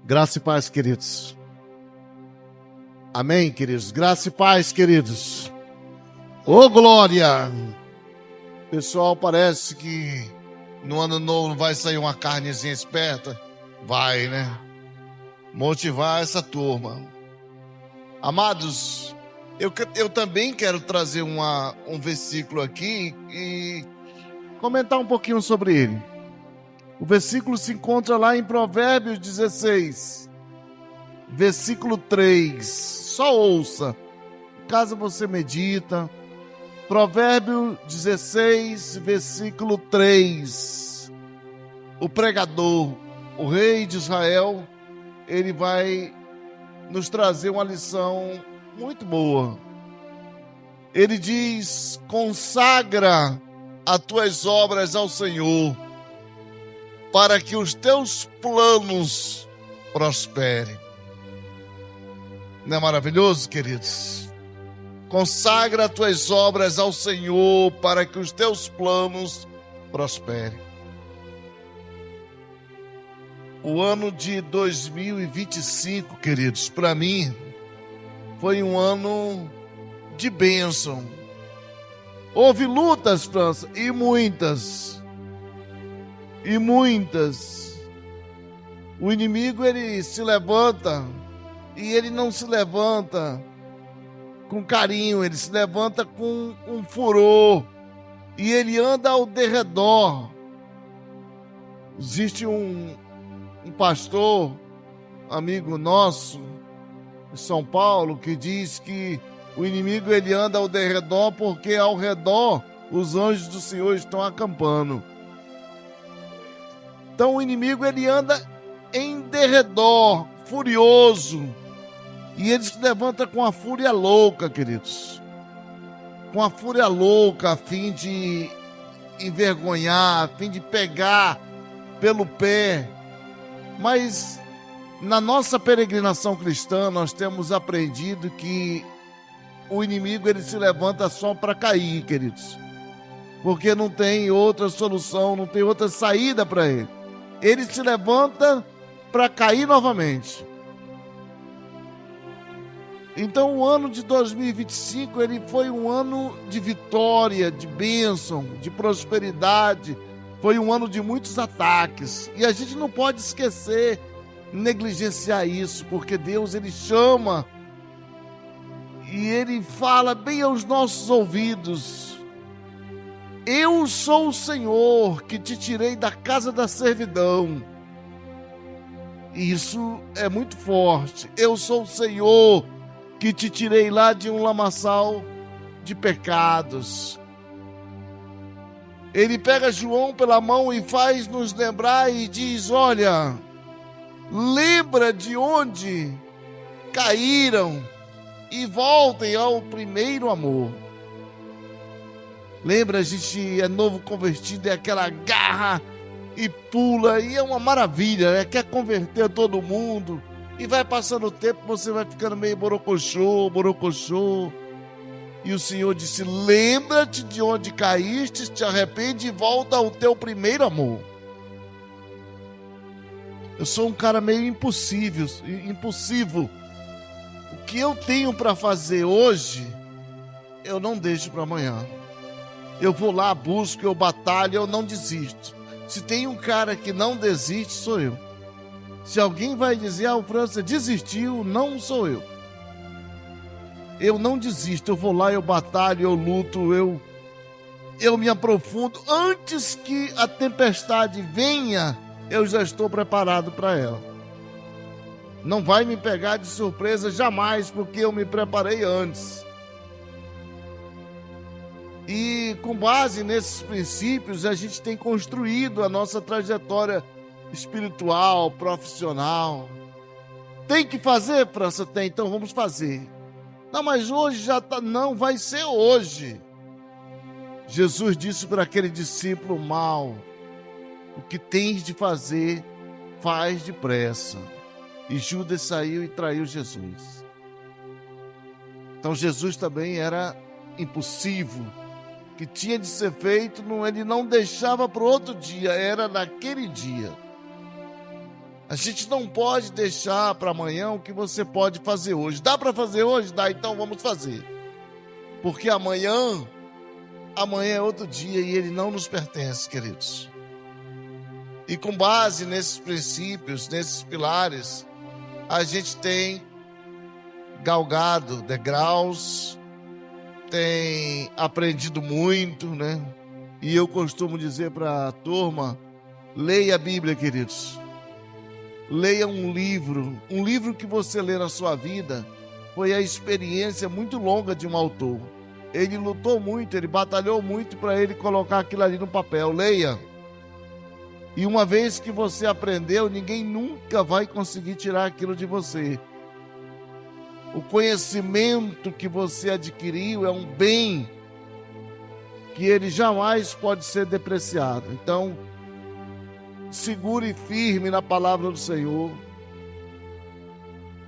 Graça e paz, queridos. Amém, queridos. Graça e paz, queridos. Ô, glória! Pessoal, parece que no ano novo vai sair uma carnezinha esperta. Vai, né? Motivar essa turma. Amados, eu também quero trazer um versículo aqui e comentar um pouquinho sobre ele. O versículo se encontra lá em Provérbios 16, versículo 3. Só ouça, caso você medita. Provérbios 16, versículo 3. O pregador, o rei de Israel, ele vai nos trazer uma lição muito boa. Ele diz: consagra as tuas obras ao Senhor, para que os teus planos prosperem. Não é maravilhoso, queridos? Consagra as tuas obras ao Senhor, para que os teus planos prosperem. O ano de 2025, queridos, para mim, foi um ano de bênção. Houve lutas, França, e muitas. E muitas. O inimigo, ele se levanta, e ele não se levanta com carinho, ele se levanta com um furor, e ele anda ao derredor. Existe um pastor, amigo nosso, de São Paulo, que diz que o inimigo, ele anda ao derredor, porque ao redor os anjos do Senhor estão acampando. Então o inimigo, ele anda em derredor, furioso, e ele se levanta com a fúria louca, queridos. Com a fúria louca, a fim de envergonhar, a fim de pegar pelo pé. Mas na nossa peregrinação cristã, nós temos aprendido que o inimigo, ele se levanta só para cair, queridos. Porque não tem outra solução, não tem outra saída para ele. Ele se levanta para cair novamente. Então o ano de 2025, ele foi um ano de vitória, de bênção, de prosperidade. Foi um ano de muitos ataques. E a gente não pode esquecer, negligenciar isso, porque Deus, ele chama e ele fala bem aos nossos ouvidos: eu sou o Senhor que te tirei da casa da servidão. E isso é muito forte. Eu sou o Senhor que te tirei lá de um lamaçal de pecados. Ele pega João pela mão e faz nos lembrar e diz: olha, lembra de onde caíram e voltem ao primeiro amor. Lembra, a gente é novo convertido, é aquela garra e pula, e é uma maravilha, né? Quer converter todo mundo, e vai passando o tempo, você vai ficando meio borocochô, borocochô. E o Senhor disse: lembra-te de onde caíste, te arrepende e volta ao teu primeiro amor. Eu sou um cara meio impulsivo. O que eu tenho para fazer hoje, eu não deixo para amanhã. Eu vou lá, busco, eu batalho, eu não desisto. Se tem um cara que não desiste, sou eu. Se alguém vai dizer: o França desistiu, não sou eu. Eu não desisto, eu vou lá, eu batalho, eu luto, eu me aprofundo. Antes que a tempestade venha, eu já estou preparado para ela. Não vai me pegar de surpresa jamais, porque eu me preparei antes. E com base nesses princípios, a gente tem construído a nossa trajetória espiritual, profissional. Tem que fazer, França? Tem, então vamos fazer. Não, mas hoje já tá. Não, vai ser hoje. Jesus disse para aquele discípulo mau: o que tens de fazer, faz depressa. E Judas saiu e traiu Jesus. Então Jesus também era impulsivo. Que tinha de ser feito, ele não deixava para o outro dia, era naquele dia. A gente não pode deixar para amanhã o que você pode fazer hoje. Dá para fazer hoje? Dá, então vamos fazer. Porque amanhã é outro dia e ele não nos pertence, queridos. E com base nesses princípios, nesses pilares, a gente tem galgado degraus, tem aprendido muito, né? E eu costumo dizer para a turma, leia a Bíblia, queridos. Leia um livro que você lê na sua vida foi a experiência muito longa de um autor. Ele lutou muito, ele batalhou muito para ele colocar aquilo ali no papel. Leia. E uma vez que você aprendeu, ninguém nunca vai conseguir tirar aquilo de você. O conhecimento que você adquiriu é um bem que ele jamais pode ser depreciado. Então, segure firme na palavra do Senhor.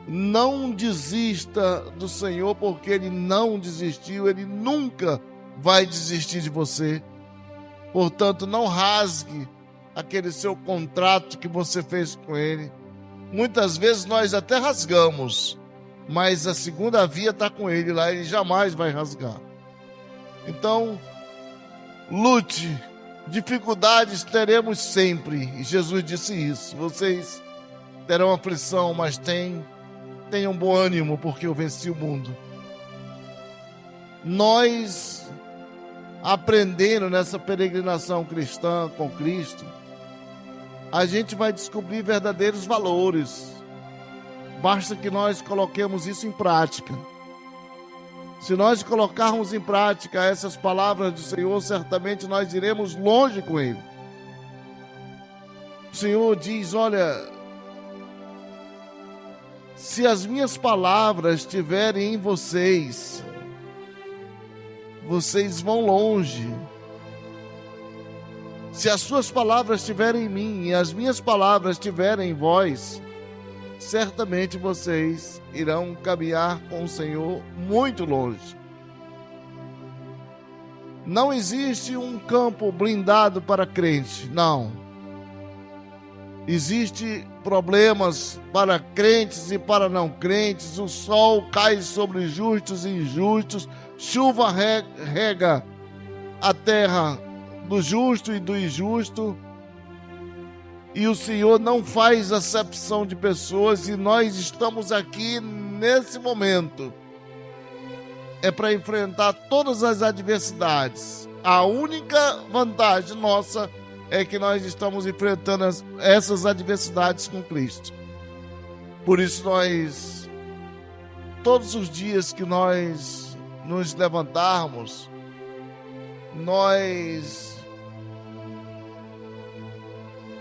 Não desista do Senhor, porque Ele não desistiu, Ele nunca vai desistir de você. Portanto, não rasgue aquele seu contrato que você fez com Ele. Muitas vezes nós até rasgamos, mas a segunda via está com Ele lá, Ele jamais vai rasgar. Então, lute. Dificuldades teremos sempre, e Jesus disse isso. Vocês terão aflição, mas tenham bom ânimo, porque eu venci o mundo. Nós, aprendendo nessa peregrinação cristã com Cristo, a gente vai descobrir verdadeiros valores. Basta que nós coloquemos isso em prática. Se nós colocarmos em prática essas palavras do Senhor, certamente nós iremos longe com Ele. O Senhor diz, olha, se as minhas palavras estiverem em vocês, vocês vão longe. Se as suas palavras estiverem em mim e as minhas palavras estiverem em vós, certamente vocês irão caminhar com o Senhor muito longe. Não existe um campo blindado para crente, não. Existem problemas para crentes e para não crentes. O sol cai sobre justos e injustos, chuva rega a terra do justo e do injusto. E o Senhor não faz acepção de pessoas, e nós estamos aqui nesse momento. É para enfrentar todas as adversidades. A única vantagem nossa é que nós estamos enfrentando essas adversidades com Cristo. Por isso nós, todos os dias que nós nos levantarmos, nós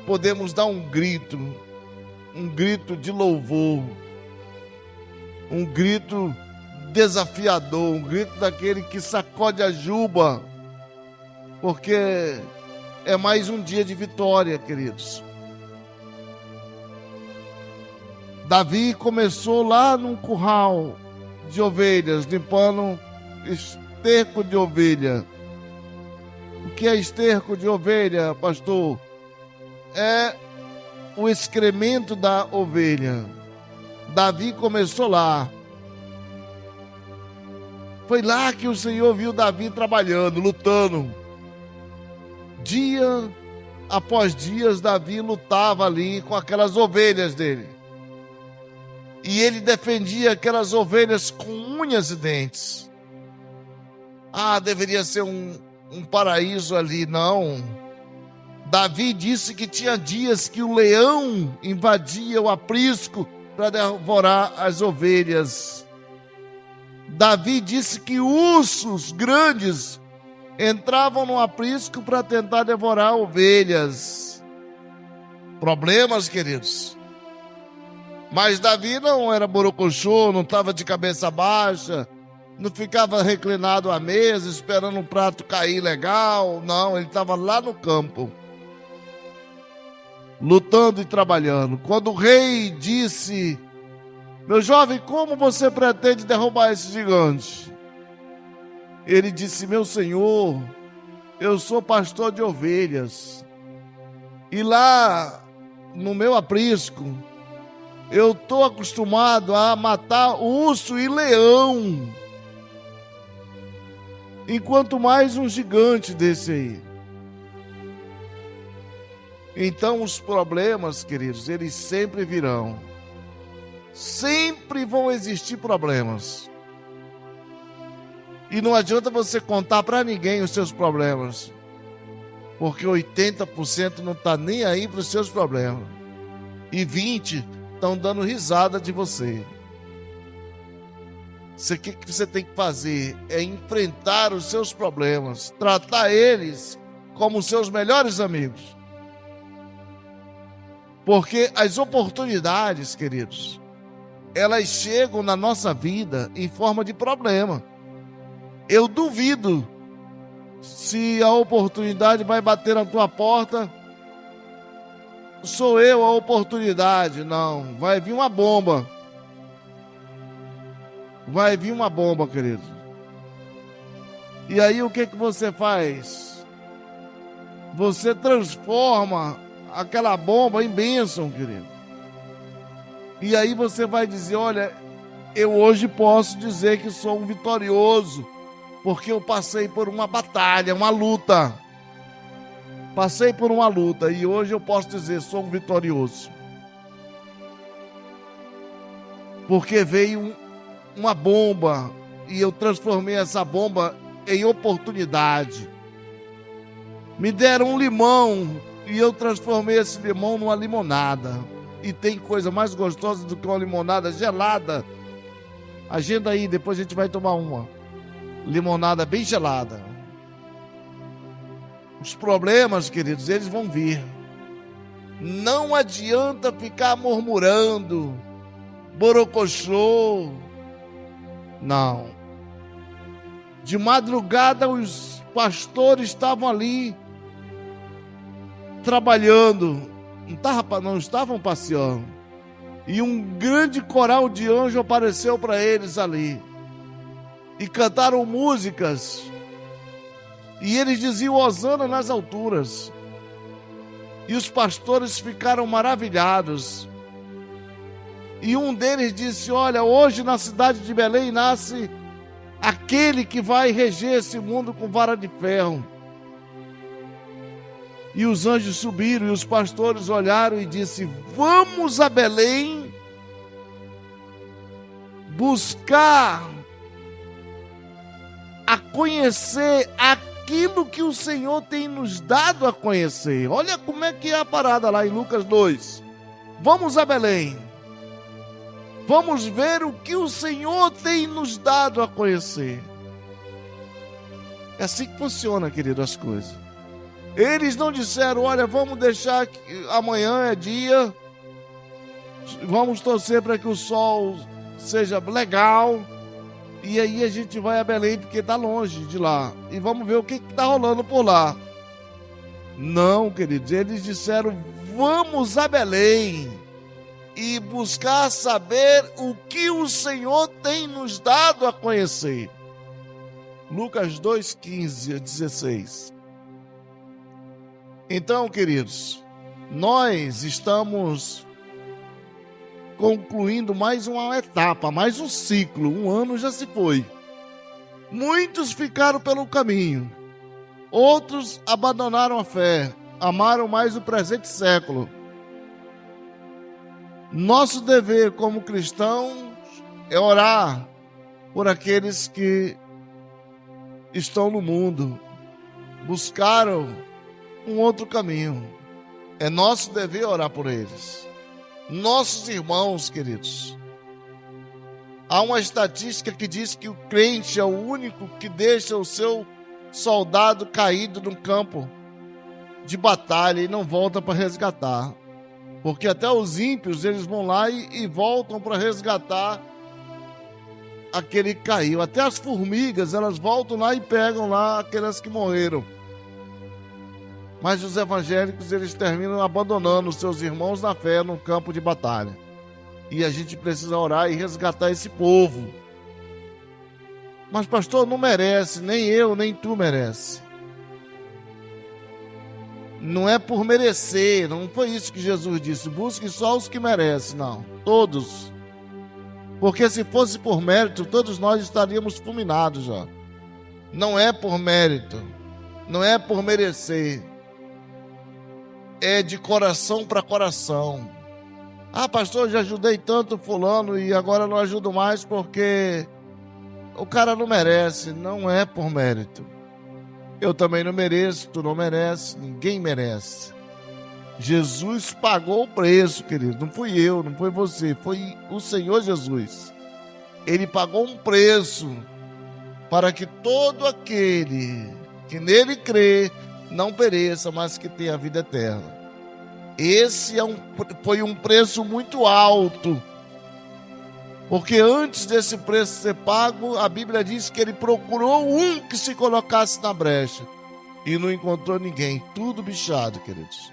podemos dar um grito de louvor, um grito desafiador, um grito daquele que sacode a juba, porque é mais um dia de vitória, queridos. Davi começou lá num curral de ovelhas, limpando esterco de ovelha. O que é esterco de ovelha, pastor? É o excremento da ovelha. Davi começou lá. Foi lá que o Senhor viu Davi trabalhando, lutando. Dia após dia, Davi lutava ali com aquelas ovelhas dele. E ele defendia aquelas ovelhas com unhas e dentes. Ah, deveria ser um paraíso ali. Não. Davi disse que tinha dias que o leão invadia o aprisco para devorar as ovelhas. Davi disse que ursos grandes entravam no aprisco para tentar devorar ovelhas. Problemas, queridos. Mas Davi não era borocochô, não estava de cabeça baixa, não ficava reclinado à mesa esperando um prato cair legal. Não, ele estava lá no campo, lutando e trabalhando. Quando o rei disse: meu jovem, como você pretende derrubar esse gigante? Ele disse: meu senhor, eu sou pastor de ovelhas. E lá no meu aprisco, eu estou acostumado a matar urso e leão. Enquanto mais um gigante desse aí. Então os problemas, queridos, eles sempre virão. Sempre vão existir problemas. E não adianta você contar para ninguém os seus problemas. Porque 80% não está nem aí para os seus problemas. E 20% estão dando risada de você. O que você tem que fazer é enfrentar os seus problemas, tratar eles como seus melhores amigos. Porque as oportunidades, queridos, elas chegam na nossa vida em forma de problema. Eu duvido se a oportunidade vai bater na tua porta. Sou eu a oportunidade. Não, vai vir uma bomba. Vai vir uma bomba, querido. E aí o que você faz? Você transforma aquela bomba em bênção, querido. E aí você vai dizer, olha, eu hoje posso dizer que sou um vitorioso, porque eu passei por uma batalha, uma luta. Passei por uma luta e hoje eu posso dizer, sou um vitorioso. Porque veio uma bomba e eu transformei essa bomba em oportunidade. Me deram um limão e eu transformei esse limão numa limonada. E tem coisa mais gostosa do que uma limonada gelada. Agenda aí, depois a gente vai tomar uma limonada bem gelada. Os problemas, queridos, eles vão vir. Não adianta ficar murmurando, borocochô. Não. De madrugada os pastores estavam ali trabalhando, não estavam passeando. E um grande coral de anjos apareceu para eles ali. E cantaram músicas. E eles diziam Hosana nas alturas. E os pastores ficaram maravilhados. E um deles disse, olha, hoje na cidade de Belém nasce aquele que vai reger esse mundo com vara de ferro. E os anjos subiram e os pastores olharam e disseram, vamos a Belém buscar a conhecer aquilo que o Senhor tem nos dado a conhecer. Olha como é que é a parada lá em Lucas 2. Vamos a Belém. Vamos ver o que o Senhor tem nos dado a conhecer. É assim que funciona, querido, as coisas. Eles não disseram, olha, vamos deixar que amanhã é dia, vamos torcer para que o sol seja legal, e aí a gente vai a Belém porque está longe de lá, e vamos ver o que está rolando por lá. Não, queridos, eles disseram, vamos a Belém e buscar saber o que o Senhor tem nos dado a conhecer. Lucas 2, 15 a 16. Então, queridos, nós estamos concluindo mais uma etapa, mais um ciclo. Um ano já se foi. Muitos ficaram pelo caminho. Outros abandonaram a fé. Amaram mais o presente século. Nosso dever como cristãos é orar por aqueles que estão no mundo. Buscaram um outro caminho. É nosso dever orar por eles. Nossos irmãos, queridos. Há uma estatística que diz que o crente é o único que deixa o seu soldado caído no campo de batalha e não volta para resgatar. Porque até os ímpios, eles vão lá e voltam para resgatar aquele que caiu. Até as formigas, elas voltam lá e pegam lá aquelas que morreram. Mas os evangélicos, eles terminam abandonando os seus irmãos na fé no campo de batalha. E a gente precisa orar e resgatar esse povo. Mas pastor, não merece, nem eu, nem tu merece. Não é por merecer, não foi isso que Jesus disse. Busque só os que merecem, não. Todos. Porque se fosse por mérito, todos nós estaríamos fulminados já. Não é por mérito, não é por merecer. É de coração para coração. Ah, pastor, já ajudei tanto fulano e agora não ajudo mais porque o cara não merece. Não é por mérito. Eu também não mereço, tu não merece, ninguém merece. Jesus pagou o preço, querido. Não fui eu, não foi você, foi o Senhor Jesus. Ele pagou um preço para que todo aquele que nele crê não pereça, mas que tenha a vida eterna. Esse foi um preço muito alto. Porque antes desse preço ser pago, a Bíblia diz que ele procurou um que se colocasse na brecha. E não encontrou ninguém. Tudo bichado, queridos.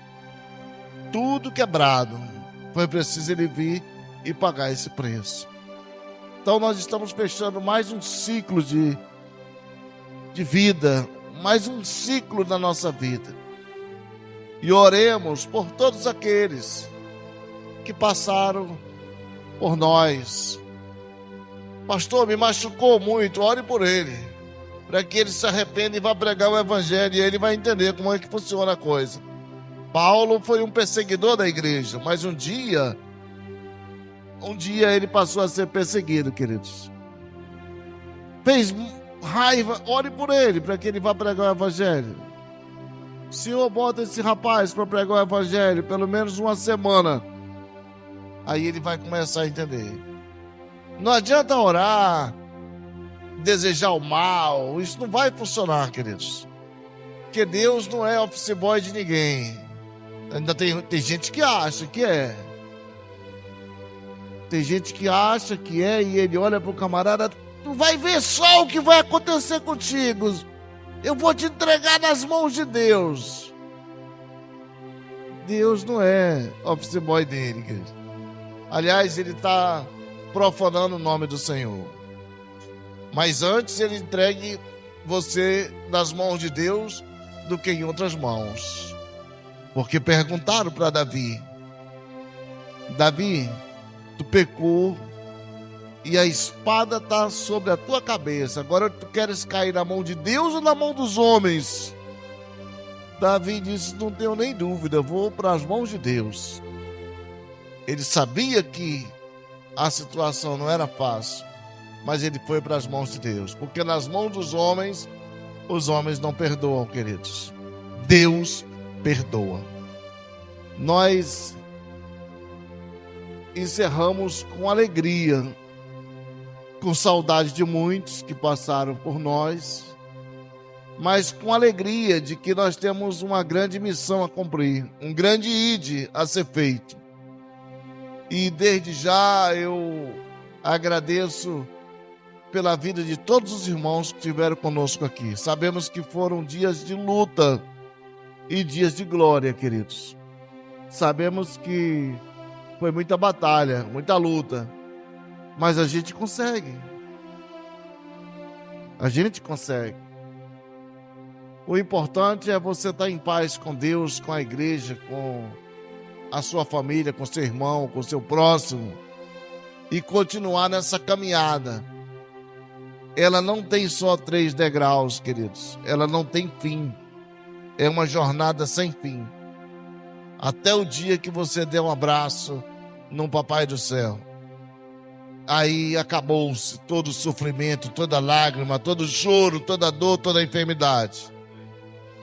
Tudo quebrado. Foi preciso ele vir e pagar esse preço. Então nós estamos fechando mais um ciclo de vida. Mais um ciclo da nossa vida. E oremos por todos aqueles que passaram por nós. Pastor, me machucou muito, ore por ele, para que ele se arrependa e vá pregar o evangelho, e ele vai entender como é que funciona a coisa. Paulo foi um perseguidor da igreja, mas um dia ele passou a ser perseguido, queridos. Fez raiva, ore por ele, para que ele vá pregar o evangelho. Senhor, bota esse rapaz para pregar o evangelho, pelo menos uma semana. Aí ele vai começar a entender. Não adianta orar, desejar o mal, isso não vai funcionar, queridos. Porque Deus não é office boy de ninguém. Ainda tem gente que acha que é. Tem gente que acha que é e ele olha para o camarada, tu vai ver só o que vai acontecer contigo. Eu vou te entregar nas mãos de Deus. Deus não é office boy dele, querido. Aliás, ele está profanando o nome do Senhor. Mas antes ele entregue você nas mãos de Deus do que em outras mãos. Porque perguntaram para Davi: Davi, tu pecou e a espada está sobre a tua cabeça. Agora tu queres cair na mão de Deus ou na mão dos homens? Davi disse: não tenho nem dúvida, vou para as mãos de Deus. Ele sabia que a situação não era fácil, mas ele foi para as mãos de Deus, porque nas mãos dos homens, os homens não perdoam, queridos. Deus perdoa. Nós encerramos com alegria, com saudade de muitos que passaram por nós, mas com alegria de que nós temos uma grande missão a cumprir, um grande ide a ser feito. E desde já eu agradeço pela vida de todos os irmãos que estiveram conosco aqui. Sabemos que foram dias de luta e dias de glória, queridos. Sabemos que foi muita batalha, muita luta, mas a gente consegue. A gente consegue. O importante é você estar em paz com Deus, com a igreja, com a sua família, com seu irmão, com seu próximo, e continuar nessa caminhada. Ela não tem só 3 degraus, queridos. Ela não tem fim. É uma jornada sem fim. Até o dia que você der um abraço no Papai do Céu. Aí acabou-se todo o sofrimento, toda lágrima, todo o choro, toda a dor, toda a enfermidade.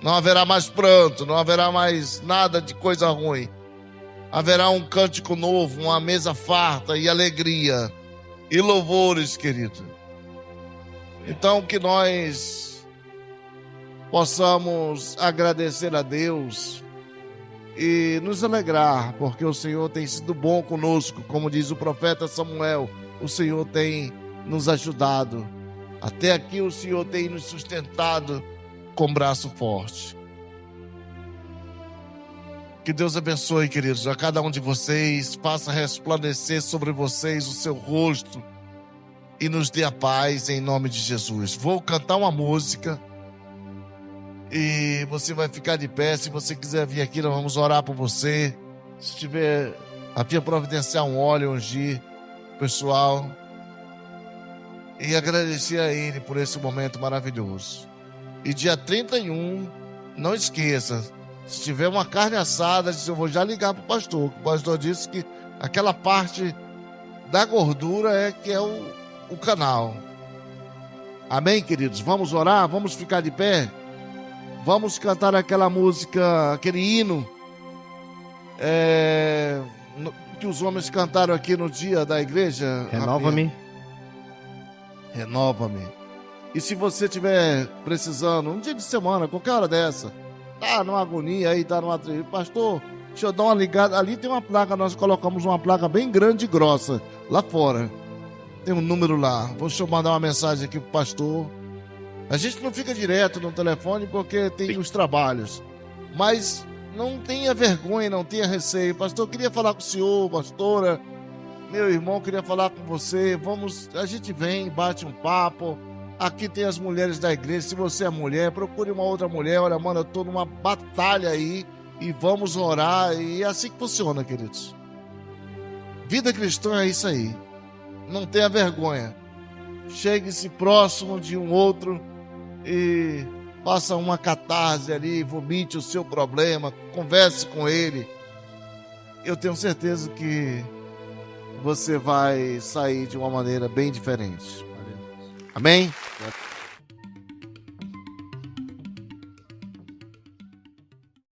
Não haverá mais pranto, não haverá mais nada de coisa ruim. Haverá um cântico novo, uma mesa farta e alegria e louvores, querido. Então que nós possamos agradecer a Deus e nos alegrar, porque o Senhor tem sido bom conosco, como diz o profeta Samuel. O Senhor tem nos ajudado. Até aqui o Senhor tem nos sustentado com braço forte. Que Deus abençoe, queridos, a cada um de vocês, faça resplandecer sobre vocês o seu rosto e nos dê a paz em nome de Jesus. Vou cantar uma música E você vai ficar de pé. Se você quiser vir aqui, nós vamos orar por você. Se tiver a Pia providenciar um óleo, ungir o pessoal. E agradecer a Ele por esse momento maravilhoso. E dia 31, não esqueça, se tiver uma carne assada, eu vou já ligar para o pastor. O pastor disse que aquela parte da gordura que é o canal. Amém, queridos? Vamos orar? Vamos ficar de pé? Vamos cantar aquela música, aquele hino que os homens cantaram aqui no dia da igreja. Renova-me. Renova-me. E se você estiver precisando, um dia de semana, qualquer hora dessa, tá numa agonia aí, tá numa... Pastor, deixa eu dar uma ligada. Ali tem uma placa, nós colocamos uma placa bem grande e grossa, lá fora. Tem um número lá. Deixa eu mandar uma mensagem aqui pro pastor. A gente não fica direto no telefone porque tem os trabalhos. Mas não tenha vergonha, não tenha receio. Pastor, eu queria falar com o senhor, pastora. Meu irmão, queria falar com você. A gente vem, bate um papo. Aqui tem as mulheres da igreja. Se você é mulher, procure uma outra mulher. Olha, mano, eu tô numa batalha aí. E vamos orar. E é assim que funciona, queridos. Vida cristã é isso aí. Não tenha vergonha. Chegue-se próximo de um outro e faça uma catarse ali, vomite o seu problema, converse com ele. Eu tenho certeza que você vai sair de uma maneira bem diferente. Amém?